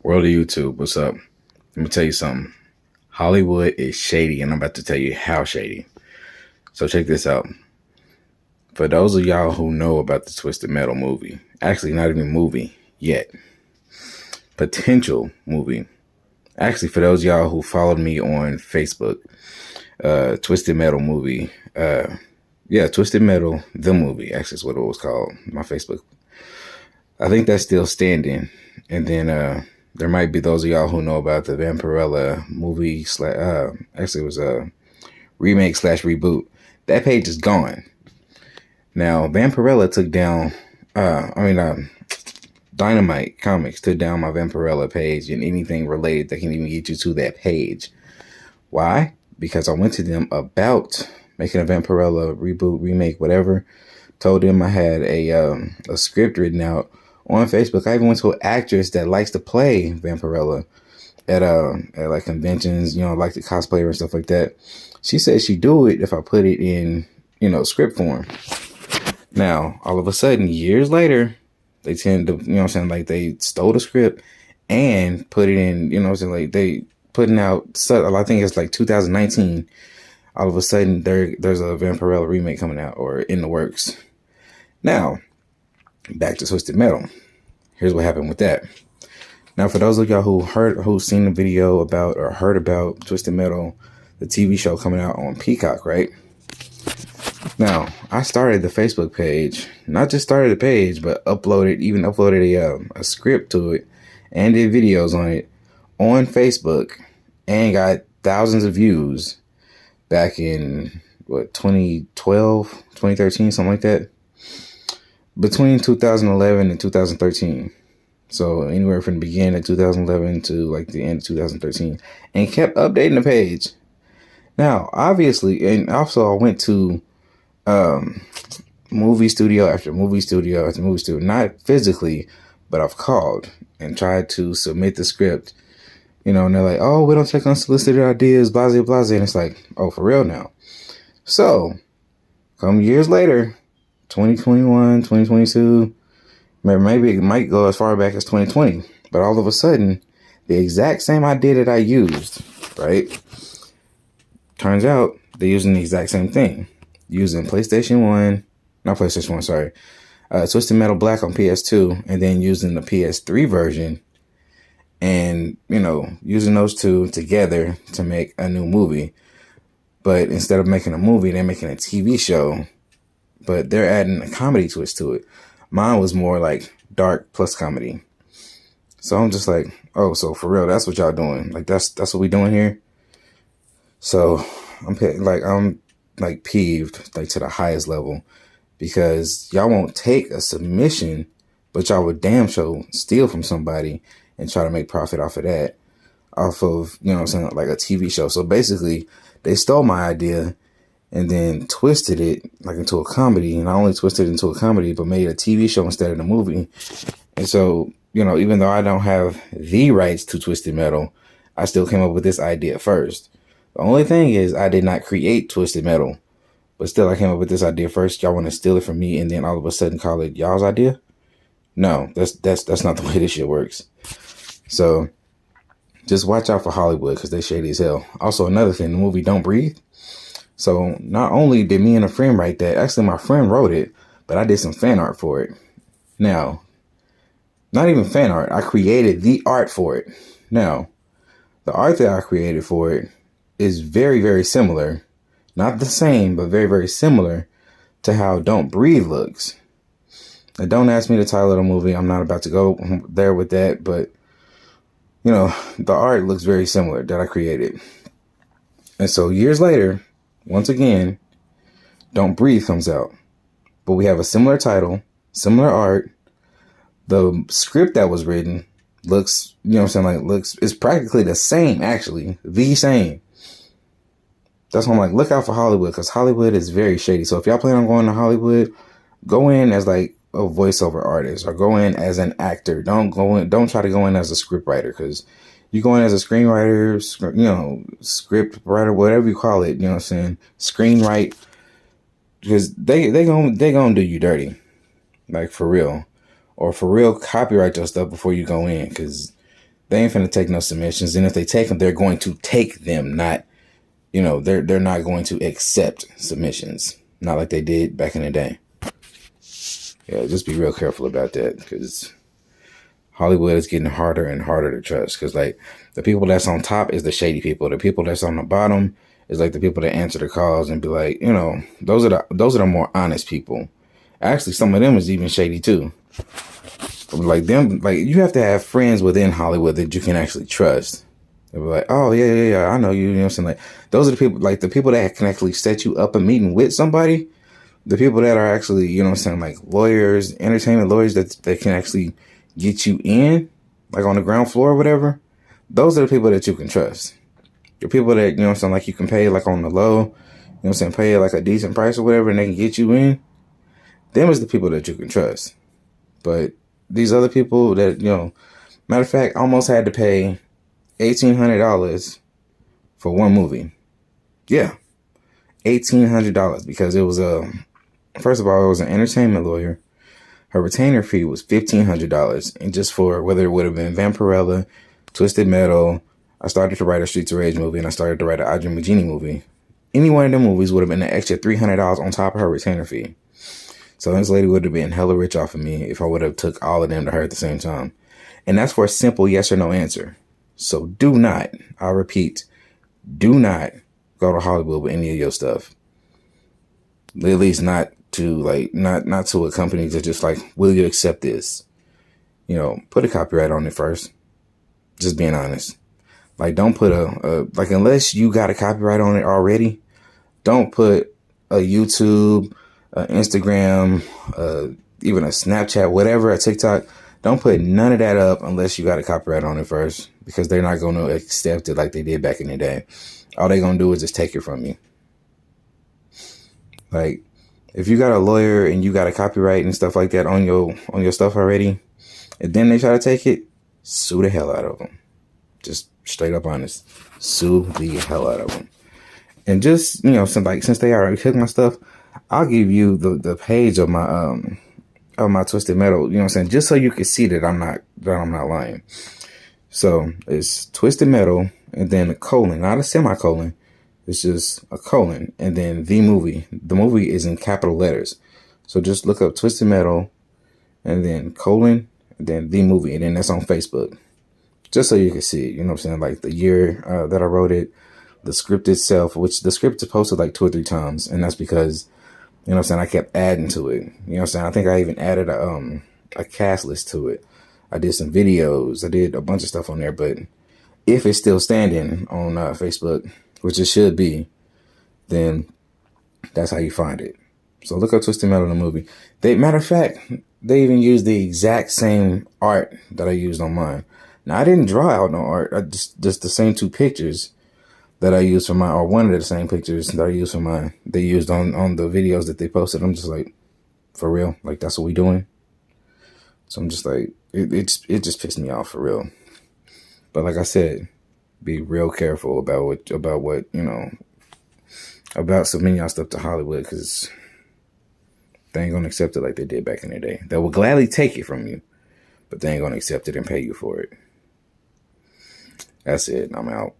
World of YouTube, what's up? Let me tell you something. Hollywood is shady, and I'm about to tell you how shady. So check this out. For those of y'all who know about the Twisted Metal movie, actually not even movie yet, potential movie. Actually, for those of y'all who followed me on Facebook, Twisted Metal movie. Twisted Metal, the movie, actually is what it was called. My Facebook. I think that's still standing. And then there might be those of y'all who know about the Vampirella movie. Actually, it was a remake / reboot. That page is gone. Now, Vampirella took down, Dynamite Comics took down my Vampirella page and anything related that can even get you to that page. Why? Because I went to them about making a Vampirella reboot, remake, whatever. Told them I had a script written out on Facebook. I even went to an actress that likes to play Vampirella at like conventions, like the cosplayer and stuff like that. She said she'd do it if I put it in, script form. Now, all of a sudden, years later, they tend to, like they stole the script and put it in, like they putting out, I think it's like 2019. All of a sudden, there's a Vampirella remake coming out or in the works. Now, back to Twisted Metal. Here's what happened with that. Now, for those of y'all who've seen the video about or heard about Twisted Metal, the TV show coming out on Peacock, right? Now, I started the Facebook page, not just started the page, but uploaded a script to it and did videos on it on Facebook and got thousands of views back in 2012, 2013, something like that. Between 2011 and 2013. So anywhere from the beginning of 2011 to like the end of 2013. And kept updating the page. Now, obviously, and also I went to movie studio after movie studio after movie studio. Not physically, but I've called and tried to submit the script. And they're like, oh, we don't take unsolicited ideas, blah, blah, blah. And it's like, oh, for real now. So, come years later, 2021, 2022, maybe it might go as far back as 2020. But all of a sudden, the exact same idea that I used, right? Turns out they're using the exact same thing. Using Twisted Metal Black on PS2, and then using the PS3 version and, using those two together to make a new movie. But instead of making a movie, they're making a TV show. But they're adding a comedy twist to it. Mine was more like dark plus comedy. So I'm just like, oh, so for real, that's what y'all doing. Like that's what we doing here. So I'm peeved like to the highest level because y'all won't take a submission, but y'all would damn sure steal from somebody and try to make profit off of that, off of, like a TV show. So basically they stole my idea and then twisted it like into a comedy. And not only twisted it into a comedy, but made a TV show instead of the movie. And so, even though I don't have the rights to Twisted Metal, I still came up with this idea first. The only thing is I did not create Twisted Metal, but still I came up with this idea first. Y'all want to steal it from me and then all of a sudden call it y'all's idea? No, that's not the way this shit works. So just watch out for Hollywood because they shady as hell. Also, another thing, the movie Don't Breathe. So not only did me and a friend write that, actually my friend wrote it, but I did some fan art for it. Now, not even fan art, I created the art for it. Now, the art that I created for it is very, very similar. Not the same, but very, very similar to how Don't Breathe looks. Now, don't ask me the title of the movie. I'm not about to go there with that, but, the art looks very similar that I created. And so years later, once again, Don't Breathe comes out. But we have a similar title, similar art. The script that was written looks, it's practically the same, actually. The same. That's why I'm like, look out for Hollywood, because Hollywood is very shady. So if y'all plan on going to Hollywood, go in as like a voiceover artist or go in as an actor. Don't try to go in as a script writer, because you go in as a screenwriter, script writer, whatever you call it, screenwrite, because they gonna do you dirty, like for real, or for real copyright your stuff before you go in, because They ain't finna take no submissions. And if they take them, they're going to take them, not, they're not going to accept submissions. Not like they did back in the day. Yeah, just be real careful about that, because Hollywood is getting harder and harder to trust. Because like the people that's on top is the shady people. The people that's on the bottom is like the people that answer the calls and be like, those are the more honest people. Actually, some of them is even shady too. Like them, like you have to have friends within Hollywood that you can actually trust. They'll be like, oh yeah, I know you. You know what I'm saying? Like those are the people, like the people that can actually set you up a meeting with somebody. The people that are actually, you know what I'm saying, like lawyers, entertainment lawyers that can actually get you in, like on the ground floor or whatever. Those are the people that you can trust. The people that, you know what I'm saying, like you can pay like on the low, you know what I'm saying, pay like a decent price or whatever, and they can get you in. Them is the people that you can trust. But these other people that, matter of fact, almost had to pay $1,800 for one movie. Yeah, $1,800 because it was first of all, it was an entertainment lawyer. Her retainer fee was $1,500, and just for whether it would have been Vampirella, Twisted Metal. I started to write a Streets of Rage movie, and I started to write an Audrey Magini movie. Any one of them movies would have been an extra $300 on top of her retainer fee. So this lady would have been hella rich off of me if I would have took all of them to her at the same time. And that's for a simple yes or no answer. So do not, I repeat, do not go to Hollywood with any of your stuff. At least not to not to a company that's just like, will you accept this? Put a copyright on it first. Just being honest. Like, don't put unless you got a copyright on it already, don't put a YouTube, Instagram, even a Snapchat, whatever, a TikTok. Don't put none of that up unless you got a copyright on it first, because they're not going to accept it like they did back in the day. All they're going to do is just take it from you. Like, if you got a lawyer and you got a copyright and stuff like that on your stuff already, and then they try to take it, sue the hell out of them. Just straight up honest. Sue the hell out of them. And just, since they already took my stuff, I'll give you the page of my Twisted Metal, you know what I'm saying, just so you can see that I'm not lying. So it's Twisted Metal and then a colon, not a semicolon. It's just a colon and then the movie. The movie is in capital letters. So just look up Twisted Metal and then colon and then the movie, and then that's on Facebook. Just so you can see it, you know what I'm saying, like the year that I wrote it, the script itself, which the script is posted like 2 or 3 times, and that's because, you know what I'm saying, I kept adding to it. You know what I'm saying? I think I even added a cast list to it. I did some videos. I did a bunch of stuff on there. But if it's still standing on Facebook, which it should be, then that's how you find it. So look up Twisted Metal, the movie. Matter of fact, they even used the exact same art that I used on mine. Now, I didn't draw out no art. I just the same 2 pictures that I used for mine, or one of the same pictures that I used for mine, they used on the videos that they posted. I'm just like, for real? Like, that's what we doing? So I'm just like, it just pissed me off, for real. But like I said, be real careful about what about submitting y'all stuff to Hollywood, because they ain't gonna accept it like they did back in the day. They will gladly take it from you, but they ain't gonna accept it and pay you for it. That's it. I'm out.